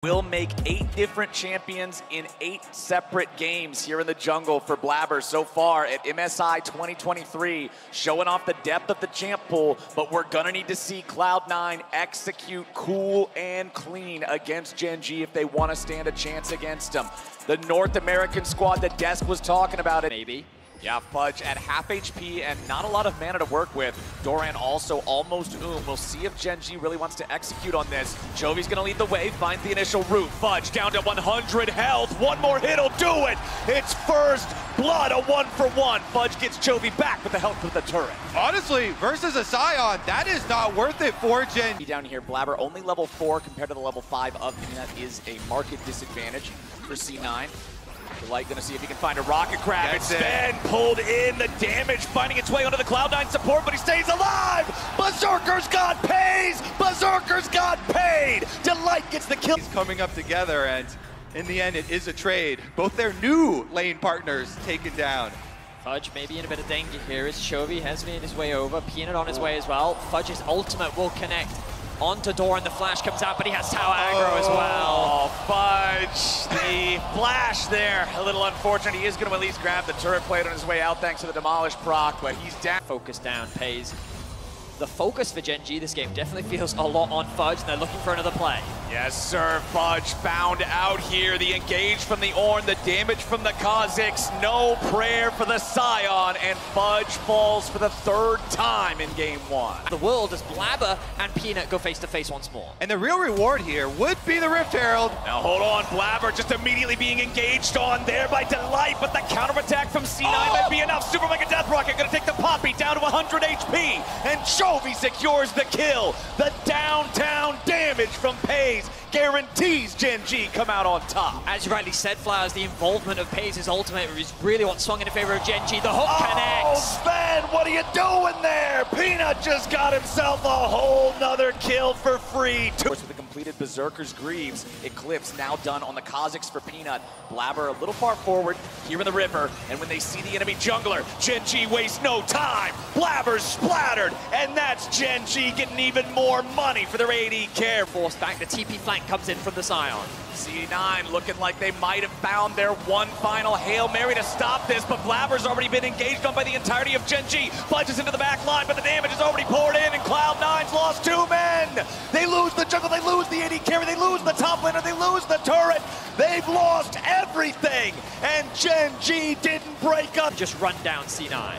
Will make 8 different champions in 8 separate games here in the jungle for Blabber so far at MSI 2023, showing off the depth of the champ pool, but we're gonna need to see Cloud9 execute cool and clean against Gen G if they wanna stand a chance against them. The North American squad that Desk was talking about it. Maybe. Yeah, Fudge at half HP and not a lot of mana to work with. Doran also almost We'll see if Gen G really wants to execute on this. Jovi's gonna lead the way, finds the initial route. Fudge down to 100 health. One more hit'll do it. It's first blood, a 1-for-1. Fudge gets Jovi back with the help of the turret. Honestly, versus a Scion, that is not worth it for Gen G. Down here, Blabber only level 4 compared to the level 5 of Peanut is a market disadvantage for C9. Delight gonna see if he can find a rocket crab. It's Sven pulled in, the damage finding its way onto the Cloud9 support, but he stays alive! Berserker's got pays! Berserker's got paid! Delight gets the kill. He's coming up together, and in the end, it is a trade. Both their new lane partners taken down. Fudge maybe in a bit of danger here as Chovy has made his way over. Peanut on his way as well. Fudge's ultimate will connect onto Doran. The flash comes out, but he has tower aggro as well. Oh, Fudge, the flash there. A little unfortunate. He is going to at least grab the turret plate on his way out thanks to the Demolish proc, but he's down. Focus down pays. The focus for Gen G this game definitely feels a lot on Fudge, and they're looking for another play. Yes, sir. Fudge found out here. The engage from the Ornn, the damage from the Kha'Zix. No prayer for the Scion, and Fudge falls for the 3rd time in game 1. The world as Blabber and Peanut go face to face once more. And the real reward here would be the Rift Herald. Now hold on, Blabber just immediately being engaged on there by Delight, but the counterattack from C9 might be enough. Super Mega Death Rocket gonna take the Poppy down to 100 HP, and Chovy secures the kill. The downtown damage from Pays guarantees Gen G come out on top. As you rightly said, Flowers, the involvement of Pays' ultimate is really what swung in favor of Gen G. The hook connects. Oh, Sven, what are you doing there? Peanut just got himself a whole nother kill for free. Of course, with the completed Berserker's Greaves, Eclipse now done on the Kha'Zix for Peanut. Blabber a little far forward here in the river, and when they see the enemy jungler, Gen G wastes no time. Blabber's splattered, and that's Gen G getting even more money for their AD care. Forced back, the TP flank comes in from the Scion. C9 looking like they might have found their one final Hail Mary to stop this, but Blabber's already been engaged on by the entirety of Gen G. Punches into the back line, but the damage is already poured in, and Cloud9's lost 2 men. They lose the jungle, they lose the AD carry, they lose the top laner, they lose the turret. They've lost everything, and Gen G didn't break up. Just run down C9.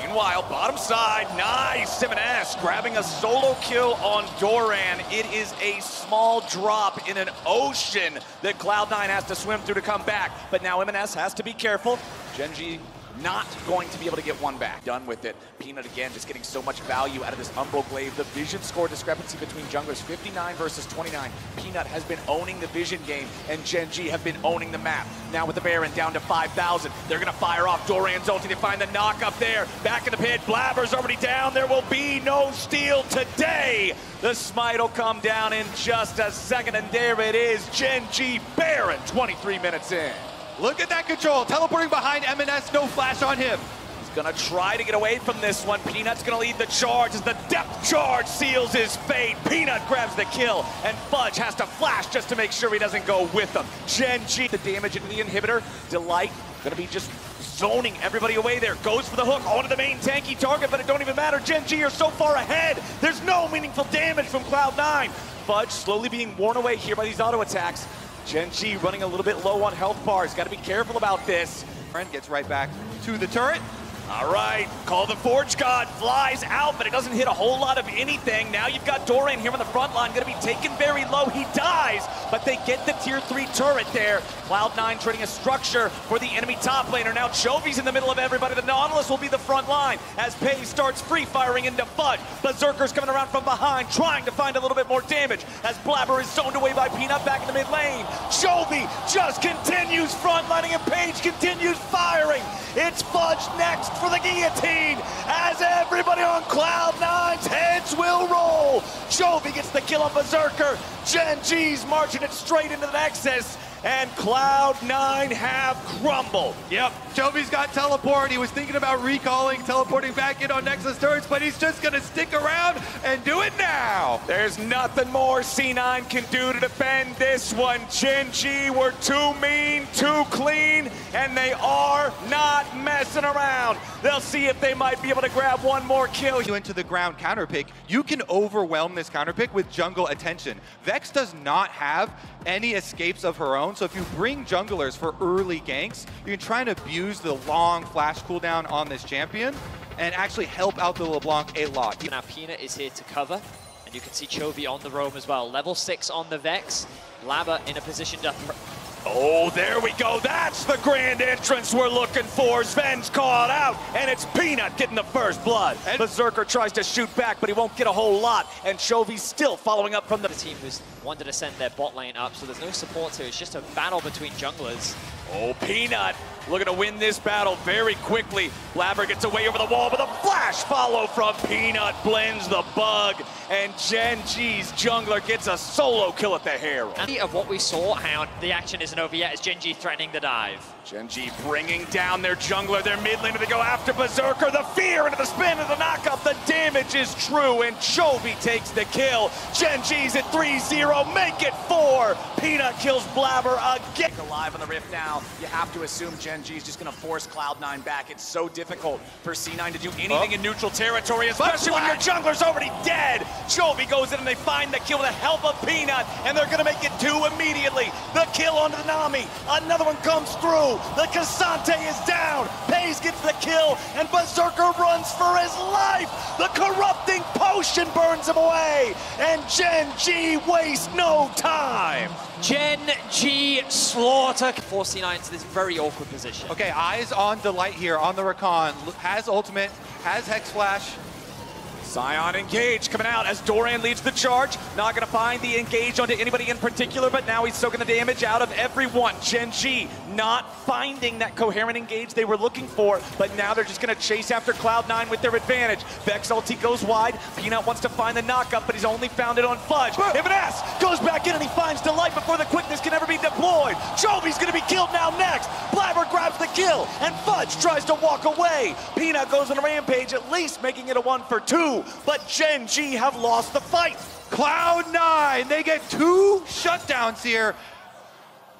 Meanwhile, bottom side, nice, M&S grabbing a solo kill on Doran. It is a small drop in an ocean that Cloud9 has to swim through to come back. But now M&S has to be careful. Gen G not going to be able to get one back. Done with it. Peanut again just getting so much value out of this Umbral Glaive. The vision score discrepancy between junglers, 59 versus 29. Peanut has been owning the vision game, and Gen G have been owning the map. Now with the Baron down to 5,000, they're gonna fire off Doran's ulti. They find the knock up there. Back in the pit, Blabber's already down. There will be no steal today. The smite will come down in just a second, and there it is. Gen G Baron, 23 minutes in. Look at that control, teleporting behind M&S, no flash on him. He's gonna try to get away from this one. Peanut's gonna lead the charge as the depth charge seals his fate. Peanut grabs the kill, and Fudge has to flash just to make sure he doesn't go with them. Gen G, the damage into the inhibitor. Delight gonna be just zoning everybody away there. Goes for the hook onto the main tanky target, but it don't even matter. Gen G are so far ahead. There's no meaningful damage from Cloud9. Fudge slowly being worn away here by these auto attacks. Gen G running a little bit low on health bars. Got to be careful about this. Friend gets right back to the turret. All right, call the Forge God, flies out, but it doesn't hit a whole lot of anything. Now you've got Doran here on the front line, gonna be taken very low. He dies, but they get the tier 3 turret there. Cloud9 trading a structure for the enemy top laner. Now Chovy's in the middle of everybody. The Nautilus will be the front line as Pei starts free firing into Fudge. Berserker's coming around from behind, trying to find a little bit more damage as Blabber is zoned away by Peanut back in the mid lane. Chovy just continues frontlining, and Page continues firing. It's Fudge next for the guillotine as everybody on Cloud9's heads will roll. Chovy gets the kill on Berserker. Gen G's marching it straight into the Nexus, and Cloud9 have crumbled. Yep, Jovi's got teleport. He was thinking about recalling, teleporting back in on Nexus turrets, but he's just gonna stick around and do it now. There's nothing more C9 can do to defend this one. Gen G were too mean, too clean, and they are not messing around. They'll see if they might be able to grab one more kill. You into the ground counter pick, you can overwhelm this counter pick with jungle attention. Vex does not have any escapes of her own, so if you bring junglers for early ganks, you can try and abuse the long flash cooldown on this champion and actually help out the LeBlanc a lot. Now Peanut is here to cover, and you can see Chovy on the roam as well. Level 6 on the Vex. Blabber in a position to... Oh, there we go. That's the grand entrance we're looking for. Sven's caught out, and it's Peanut getting the first blood. And Berserker tries to shoot back, but he won't get a whole lot, and Chovy's still following up from the team who's wanted to send their bot lane up, so there's no support here. It's just a battle between junglers. Oh, Peanut looking to win this battle very quickly. Blabber gets away over the wall, but a flash follow from Peanut blends the bug, and Gen G's jungler gets a solo kill at the Herald. And of what we saw, how the action isn't over yet, is Gen G threatening the dive. Gen G bringing down their jungler, their mid laner to go after Berserker. The fear into the spin of the knockup. The damage is true, and Chovy takes the kill. Gen G's at 3-0, make it 4. Peanut kills Blabber again. Alive on the Rift now. You have to assume Gen G is just going to force Cloud9 back. It's so difficult for C9 to do anything in neutral territory, especially when your jungler's already dead. Chovy goes in and they find the kill with the help of Peanut, and they're going to make it 2 immediately. The kill onto the Nami. Another one comes through. The Cassante is down. Pays gets the kill, and Berserker runs for his life. The corrupting potion burns him away, and Gen G wastes no time. Gen G slaughter. Force C9 to this very awkward position. Okay, eyes on Delight here on the Rakan. Has ultimate, has Hex Flash. Sion engage coming out as Doran leads the charge. Not going to find the engage onto anybody in particular, but now he's soaking the damage out of everyone. Gen G not finding that coherent engage they were looking for, but now they're just going to chase after Cloud9 with their advantage. Vex ulti goes wide. Peanut wants to find the knockup, but he's only found it on Fudge. MSI goes back in and he finds Delight before the quickness can ever be deployed. Chovy's going to be killed now next. Blabber grabs the kill, and Fudge tries to walk away. Peanut goes on a rampage, at least making it a 1-for-2. But Gen G have lost the fight. Cloud9, they get 2 shutdowns here.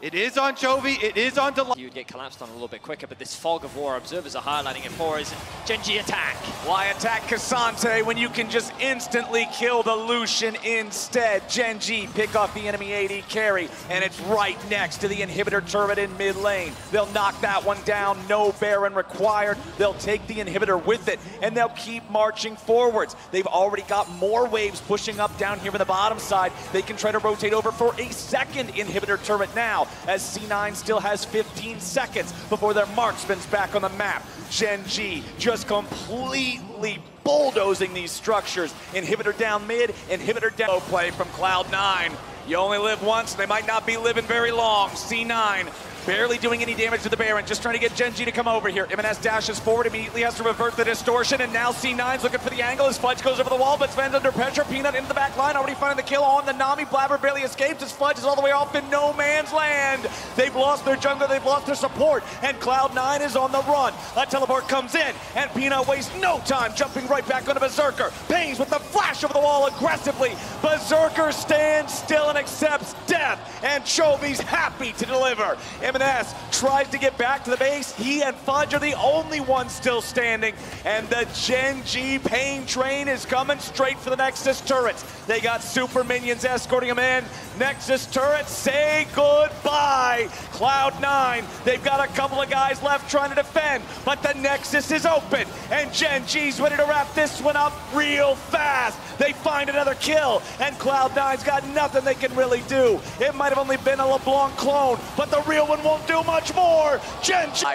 It is on Chovy, it is on Delight. You would get collapsed on a little bit quicker, but this fog of war, observers are highlighting it for is Gen G attack. Why attack Cassante when you can just instantly kill the Lucian instead? Gen G pick off the enemy AD carry, and it's right next to the inhibitor turret in mid lane. They'll knock that one down, no Baron required. They'll take the inhibitor with it, and they'll keep marching forwards. They've already got more waves pushing up down here on the bottom side. They can try to rotate over for a second inhibitor turret now, as C9 still has 15 seconds before their marksman's back on the map. Gen G just completely bulldozing these structures. Inhibitor down mid, inhibitor down. Low play from Cloud9. You only live once, they might not be living very long. C9 barely doing any damage to the Baron, just trying to get Gen G to come over here. MNS dashes forward, immediately has to revert the distortion, and now C9's looking for the angle as Fudge goes over the wall, but Sven's under pressure. Peanut into the back line, already finding the kill on the Nami. Blabber barely escapes as Fudge is all the way off in no man's land. They've lost their jungler, they've lost their support, and Cloud9 is on the run. A teleport comes in, and Peanut wastes no time jumping right back onto Berserker. Pays with the flash over the wall aggressively. Berserker stands still and accepts death, and Chovy's happy to deliver. MNS tries to get back to the base. He and Fudge are the only ones still standing, and the Gen G pain train is coming straight for the Nexus turrets. They got super minions escorting them in. Nexus turrets say goodbye. Cloud9, they've got a couple of guys left trying to defend, but the Nexus is open, and Gen G's ready to wrap this one up real fast. They find another kill, and Cloud9's got nothing they can really do. It might have only been a LeBlanc clone, but the real one won't do much more. Gen G.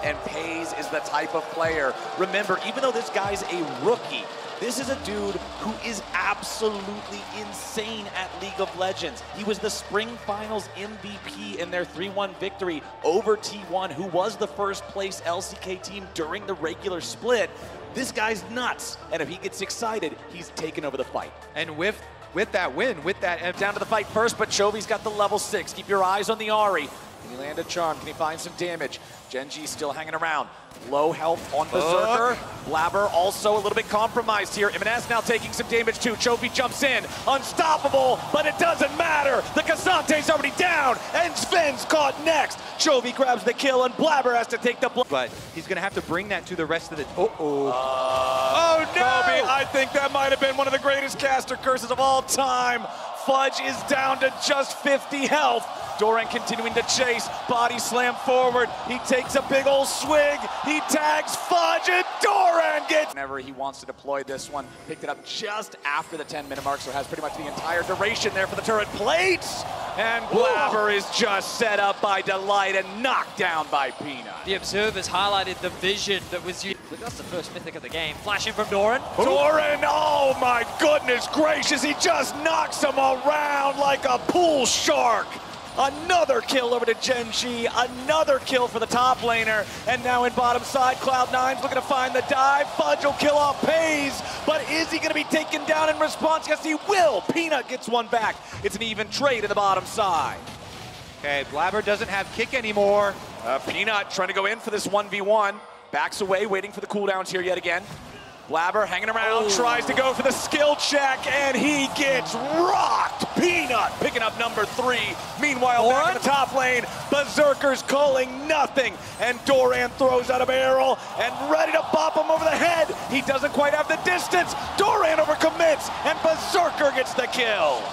And Pays is the type of player. Remember, even though this guy's a rookie, this is a dude who is absolutely insane at League of Legends. He was the Spring Finals MVP in their 3-1 victory over T1, who was the first place LCK team during the regular split. This guy's nuts, and if he gets excited, he's taking over the fight. And with with that win, with that. Down to the fight first, but Chovy's got the level 6. Keep your eyes on the Ahri. Can he land a charm? Can he find some damage? Gen G still hanging around. Low health on Berserker. Blabber also a little bit compromised here. MNS now taking some damage too. Chovy jumps in. Unstoppable, but it doesn't matter. The Kasante's already down, and Sven's caught next. Chovy grabs the kill, and Blabber has to take the blow. But he's going to have to bring that to the rest of the... Oh no! Kobe, I think that might have been one of the greatest caster curses of all time. Fudge is down to just 50 health. Doran continuing to chase, body slam forward. He takes a big old swig. He tags Fudge, and Doran gets... Whenever he wants to deploy this one, picked it up just after the 10-minute mark, so has pretty much the entire duration there for the turret plates. And Blabber is just set up by Delight and knocked down by Peanut. The observers highlighted the vision that was used. That's the first mythic of the game. Flashing from Doran. Doran, oh my goodness gracious, he just knocks him around like a pool shark. Another kill over to Gen G, another kill for the top laner, and now in bottom side, Cloud9's looking to find the dive. Fudge will kill off Pays, but is he going to be taken down in response? Yes, he will. Peanut gets one back. It's an even trade in the bottom side. Okay, Blabber doesn't have kick anymore. Peanut trying to go in for this 1v1. Backs away, waiting for the cooldowns here yet again. Blabber hanging around, tries to go for the skill check, and he gets rocked. Peanut picking up number 3. Meanwhile, back in the top lane, Berserker's calling nothing, and Doran throws out a barrel and ready to bop him over the head. He doesn't quite have the distance. Doran overcommits, and Berserker gets the kill.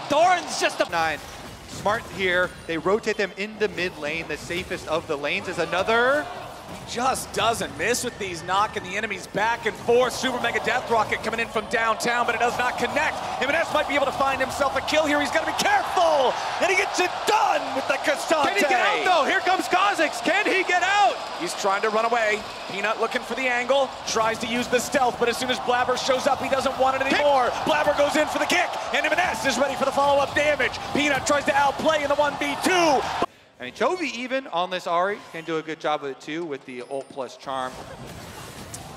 Doran's just a... 9. Smart here. They rotate them in the mid lane. The safest of the lanes is another... Just doesn't miss with these, knocking the enemies back and forth. Super Mega Death Rocket coming in from downtown, but it does not connect. MNS might be able to find himself a kill here. He's got to be careful, and he gets it done with the Kastante. Can he get out, though? Here comes Kha'Zix. Can he get out? He's trying to run away. Peanut looking for the angle, tries to use the stealth, but as soon as Blabber shows up, he doesn't want it anymore. Blabber goes in for the kick, and MNS is ready for the follow-up damage. Peanut tries to outplay in the 1v2. I mean, Chovy even on this Ahri can do a good job with it too, with the ult plus charm.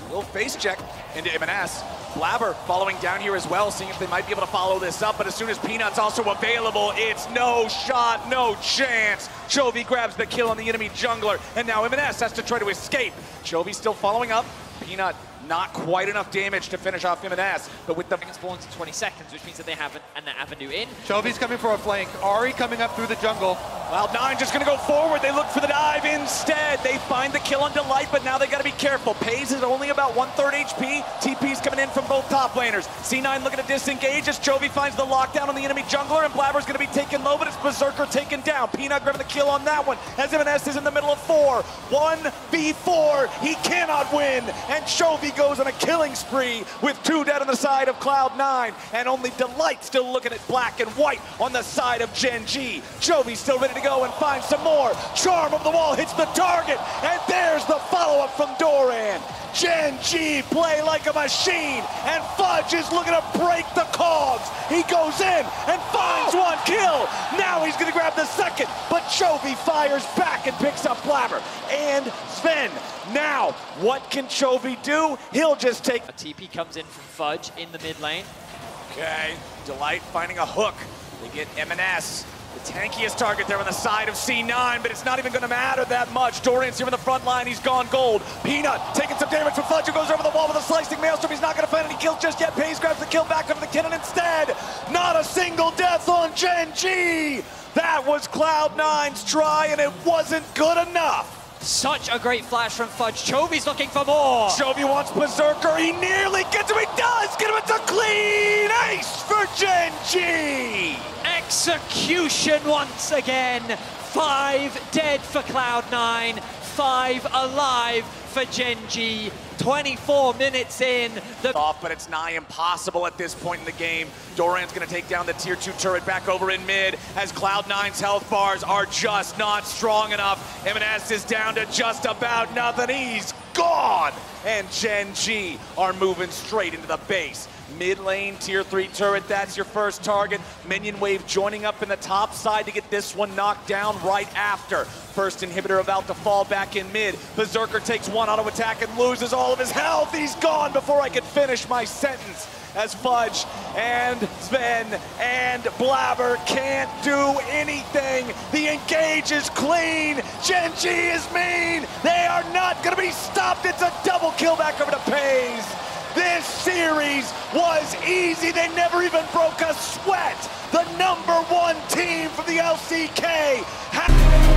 Little face check into MNS. Blabber following down here as well, seeing if they might be able to follow this up, but as soon as Peanut's also available, it's no shot, no chance. Chovy grabs the kill on the enemy jungler, and now MNS has to try to escape. Chovy still following up. Peanut not quite enough damage to finish off MNS, but with the spawns in 20 seconds, which means that they have an avenue in. Chovy's coming for a flank. Ahri coming up through the jungle. Cloud9 just gonna go forward. They look for the dive instead. They find the kill on Delight, but now they gotta be careful. Pays is only about 1/3 HP. TP's coming in from both top laners. C9 looking to disengage as Chovy finds the lockdown on the enemy jungler, and Blabber's gonna be taken low, but it's Berserker taken down. Peanut grabbing the kill on that one as MNS is in the middle of 4. 1v4. He cannot win, and Chovy goes on a killing spree with 2 dead on the side of Cloud9, and only Delight still looking at black and white on the side of Gen G. Chovy still ready to go and find some more. Charm of the wall hits the target, and there's the follow-up from Doran. Gen G play like a machine, and Fudge is looking to break the cogs. He goes in and finds one kill. Now he's gonna grab the second, but Chovy fires back and picks up Blabber and Sven. Now, what can Chovy do? He'll just take... A TP comes in from Fudge in the mid lane. Okay, Delight finding a hook. They get MNS. The tankiest target there on the side of C9, but it's not even going to matter that much. Doran's here in the front line. He's gone gold. Peanut taking some damage from Fudge, who goes over the wall with a slicing maelstrom. He's not going to find any kills just yet. Pays grabs the kill back over the cannon instead. Not a single death on Gen G. That was Cloud9's try, and it wasn't good enough. Such a great flash from Fudge. Chovy's looking for more. Chovy wants Berserker. He nearly gets him. He does get him. It's a clean ace for Gen G. Execution once again. 5 dead for Cloud9. 5 alive for Gen G. 24 minutes in. But it's nigh impossible at this point in the game. Doran's going to take down the tier 2 turret back over in mid as Cloud9's health bars are just not strong enough. MNS is down to just about nothing. He's gone. And Gen G are moving straight into the base. Mid lane, tier 3 turret, that's your first target. Minion wave joining up in the top side to get this one knocked down right after. First inhibitor about to fall back in mid. Berserker takes one auto attack and loses all of his health. He's gone before I could finish my sentence. As Fudge and Sven and Blabber can't do anything. The engage is clean. Gen G is mean. They are not going to be stopped. It's a double kill back over to Pays. This series was easy. They never even broke a sweat. The #1 team from the LCK.